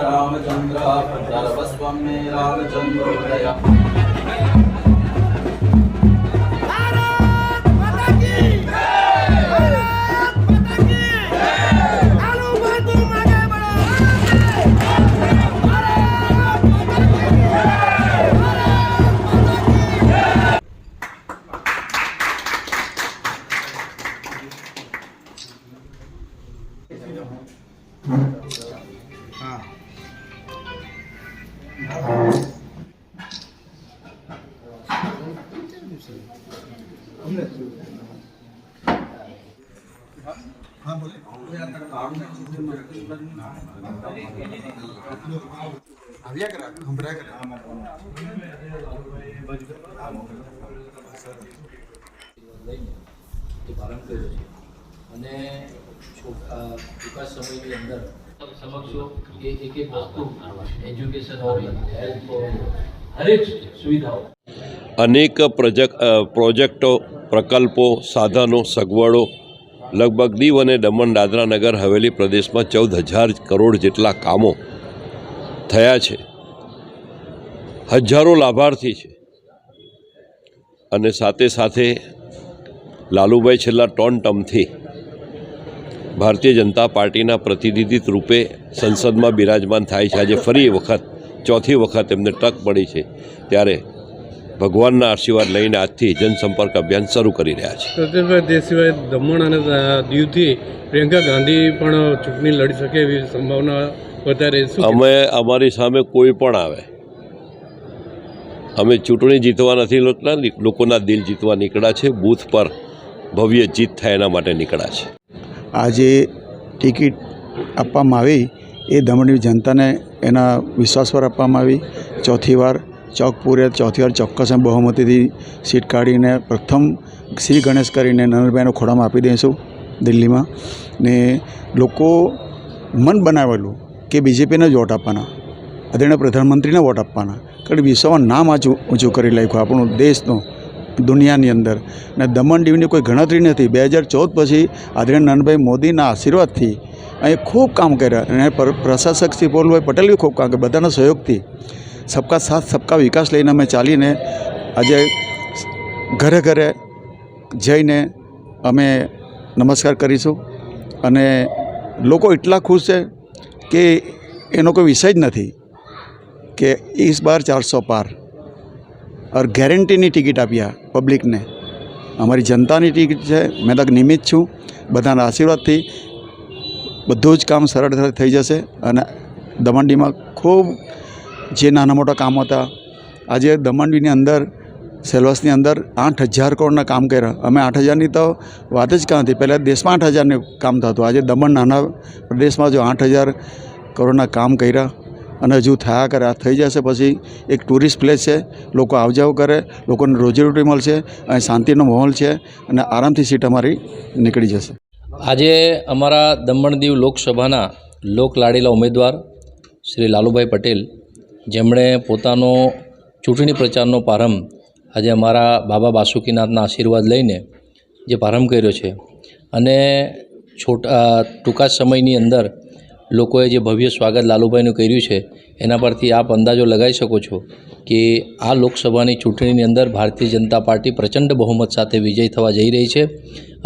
रामचंद्र सर्वस्वं मे रामचंद्रोदय। हाँ बोले આવ્યા કરા સંભળાય કરા પ્રારંભ કર્યો છે અને ટૂંકા સમયની અંદર સમક્ષો એ એક એક વસ્તુ એજ્યુકેશન હોય, હેલ્થ હોય, હરેક સુવિધાઓ અનેક પ્રોજેક્ટો, પ્રકલ્પો, સાધનો, સગવડો લગભગ દીવ અને દમણ દાદરા નગર હવેલી પ્રદેશમાં 14,000 કરોડ જેટલા કામો થયા છે. હજારો લાભાર્થી છે અને સાથે સાથે લાલુભાઈ છેલ્લા 3 ટર્મથી ભારતીય જનતા પાર્ટીના પ્રતિનિધિત્વ રૂપે સંસદમાં બિરાજમાન થાય છે. આજે ફરી વખત ચોથી વખત એમને તક મળી છે ત્યારે ભગવાનના આશીર્વાદ લઈને આજથી જનસંપર્ક અભિયાન શરૂ કરી રહ્યા છે. સત્યભાઈ, તે સિવાય દમણ અને દીવથી પ્રિયંકા ગાંધી પણ ચૂંટણી લડી શકે એવી સંભાવના વધારે છે. અમારી સામે કોઈ પણ આવે, અમે ચૂંટણી જીતવા નથી લોકોના દિલ જીતવા નીકળ્યા છે. બૂથ પર ભવ્ય જીત થાય એના માટે નીકળ્યા છે. આજે ટિકિટ આપવામાં આવી એ દમણની જનતાને એના વિશ્વાસ પર આપવામાં આવી. ચોથી વાર ચોક્કસ બહુમતીથી સીટ કાઢીને પ્રથમ શ્રી ગણેશ કરીને નરેન્દ્રભાઈનો ખોળામાં આપી દઈશું દિલ્હીમાં. ને લોકો મન બનાવેલું કે બીજેપીને જ વોટ આપવાના, આદરણીય પ્રધાનમંત્રીને વોટ આપવાના, કારણ વિશ્વમાં નામ ઊંચું કરી નાખ્યું આપણું દેશનું દુનિયાની અંદર. ને દમણ દીવની કોઈ ગણતરી નથી. 2014 પછી આદરણીય નરેન્દ્રભાઈ મોદીના આશીર્વાદથી અહીં ખૂબ કામ કર્યા અને પ્રશાસક શ્રી પોલભાઈ પટેલ બી ખૂબ કામ કર્યા. બધાના સહયોગથી સબકા સાથ સબકા વિકાસ લઈને અમે ચાલીને આજે ઘરે ઘરે જઈને અમે નમસ્કાર કરીશું અને લોકો એટલા ખુશ છે કે એનો કોઈ વિષય જ નથી કે इस बार 400 पार और ગેરંટીની ટિકિટ આપ્યા પબ્લિકને. અમારી જનતાની ટિકિટ છે. મેં તક નિમિત્ત છું. બધાના આશીર્વાદથી બધું જ કામ સરળ થઈ જશે અને દમણડીમાં ખૂબ જે નાના મોટા કામ હતા, આજે દમણડીની અંદર સેલવાસની અંદર 8,000 કરોડના કામ કર્યા. અમે 8,000ની તો વાત જ ક્યાં હતી, પહેલાં દેશમાં 8,000ની કામ થતું. આજે દમણ નાના પ્રદેશમાં જો 8,000 કરોડના કામ કર્યા અને હજુ થયા કરે. આ થઈ જશે પછી એક ટુરિસ્ટ પ્લેસ છે. લોકો આવજાવ કરે, લોકોને રોજીરોટી મળશે, અહીં શાંતિનો માહોલ છે અને આરામથી સીટ અમારી નીકળી જશે. આજે અમારા દમણ દીવ લોકસભાના લોકલાડીલા ઉમેદવાર શ્રી લાલુભાઈ પટેલ, જેમણે પોતાનો ચૂંટણી પ્રચારનો પ્રારંભ આજે અમારા બાબા બાસુકીનાથના આશીર્વાદ લઈને જે પ્રારંભ કર્યો છે અને ટૂંકા સમયની અંદર લોકોએ જે ભવ્ય સ્વાગત લાલુભાઈનું કર્યું છે એના પરથી આપ અંદાજો લગાવી શકો છો કે આ લોકસભાની ચૂંટણીની અંદર ભારતીય જનતા પાર્ટી પ્રચંડ બહુમત સાથે વિજય થવા જઈ રહી છે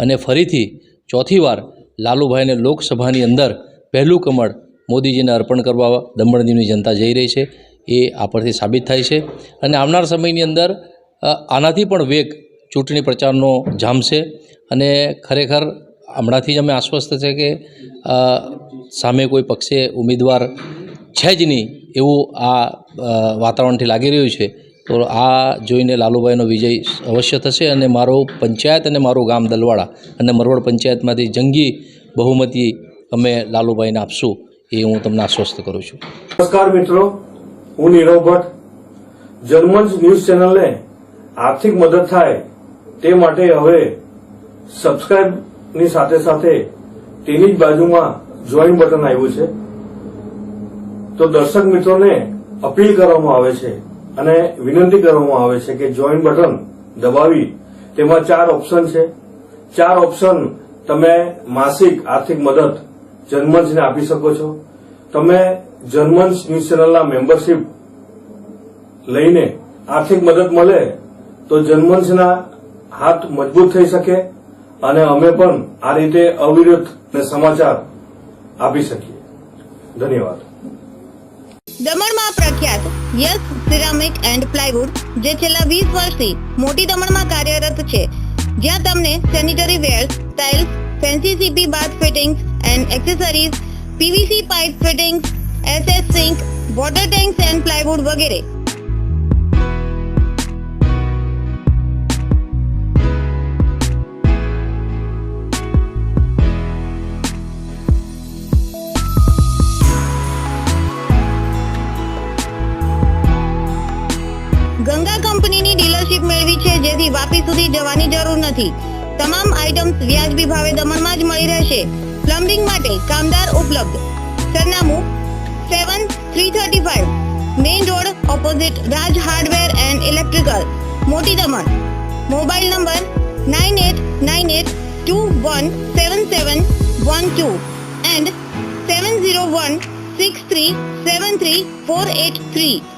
અને ફરીથી ચોથી વાર લાલુભાઈને લોકસભાની અંદર પહેલું કમળ મોદીજીને અર્પણ કરવા દમણ દીવની જનતા જઈ રહી છે. એ આ પરથી સાબિત થાય છે અને આવનાર સમયની અંદર આનાથી પણ વેગ ચૂંટણી પ્રચારનો જામશે અને ખરેખર હમણાંથી જ અમે આશ્વસ્ત છે કે સામે કોઈ પક્ષે ઉમેદવાર છે જ નહીં એવું આ વાતાવરણથી લાગી રહ્યું છે. તો આ જોઈને લાલુભાઈનો વિજય અવશ્ય થશે અને મારો પંચાયત અને મારું ગામ દલવાડા અને મરવડ પંચાયતમાંથી જંગી બહુમતી અમે લાલુભાઈને આપશું એ હું તમને આશ્વસ્ત કરું છું. નમસ્કાર મિત્રો, હું નીરવ ભટ્ટ. જનમંચ ન્યૂઝ ચેનલને આર્થિક મદદ થાય તે માટે હવે સબસ્ક્રાઇબની સાથે સાથે તેની જ બાજુમાં જોઈન બટન આવ્યું છે. તો દર્શક મિત્રોને અપીલ કરવામાં આવે છે અને વિનંતી કરવામાં આવે છે કે જોઈન બટન દબાવી તેમાં 4 ઓપ્શન છે. 4 ઓપ્શન તમે માસિક આર્થિક મદદ જનમંચને આપી શકો છો. તમે જનમંચ ન્યૂઝ ચેનલના મેમ્બરશીપ લઈને આર્થિક મદદ મળે તો જનમંચના હાથ મજબૂત થઈ શકે અને અમે પણ આ રીતે અવિરત સમાચાર આપી શકીએ. ધન્યવાદ. દમણમાં પ્રખ્યાત યસ સિરામિક એન્ડ પ્લાયવુડ જે છેલ્લા 20 વર્ષથી મોટી દમણમાં કાર્યરત છે, જ્યાં તમને sanitary wares, tiles, fancy CP bath fittings and accessories, PVC pipe fittings, SS sink, water tanks and plywood વગેરે. ગંગા કંપનીની ડીલરશીપ મેળવી છે, જેથી વાપી સુધી જવાની જરૂર નથી. તમામ આઇટમ્સ વ્યાજબી ભાવે દમણમાં જ મળી રહેશે. પ્લમ્બિંગ માટે કામદાર ઉપલબ્ધ. સરનામું 7335 main road opposite Raj hardware and electrical, મોટી દમણ. Mobile number 9898217712 and 7016373483.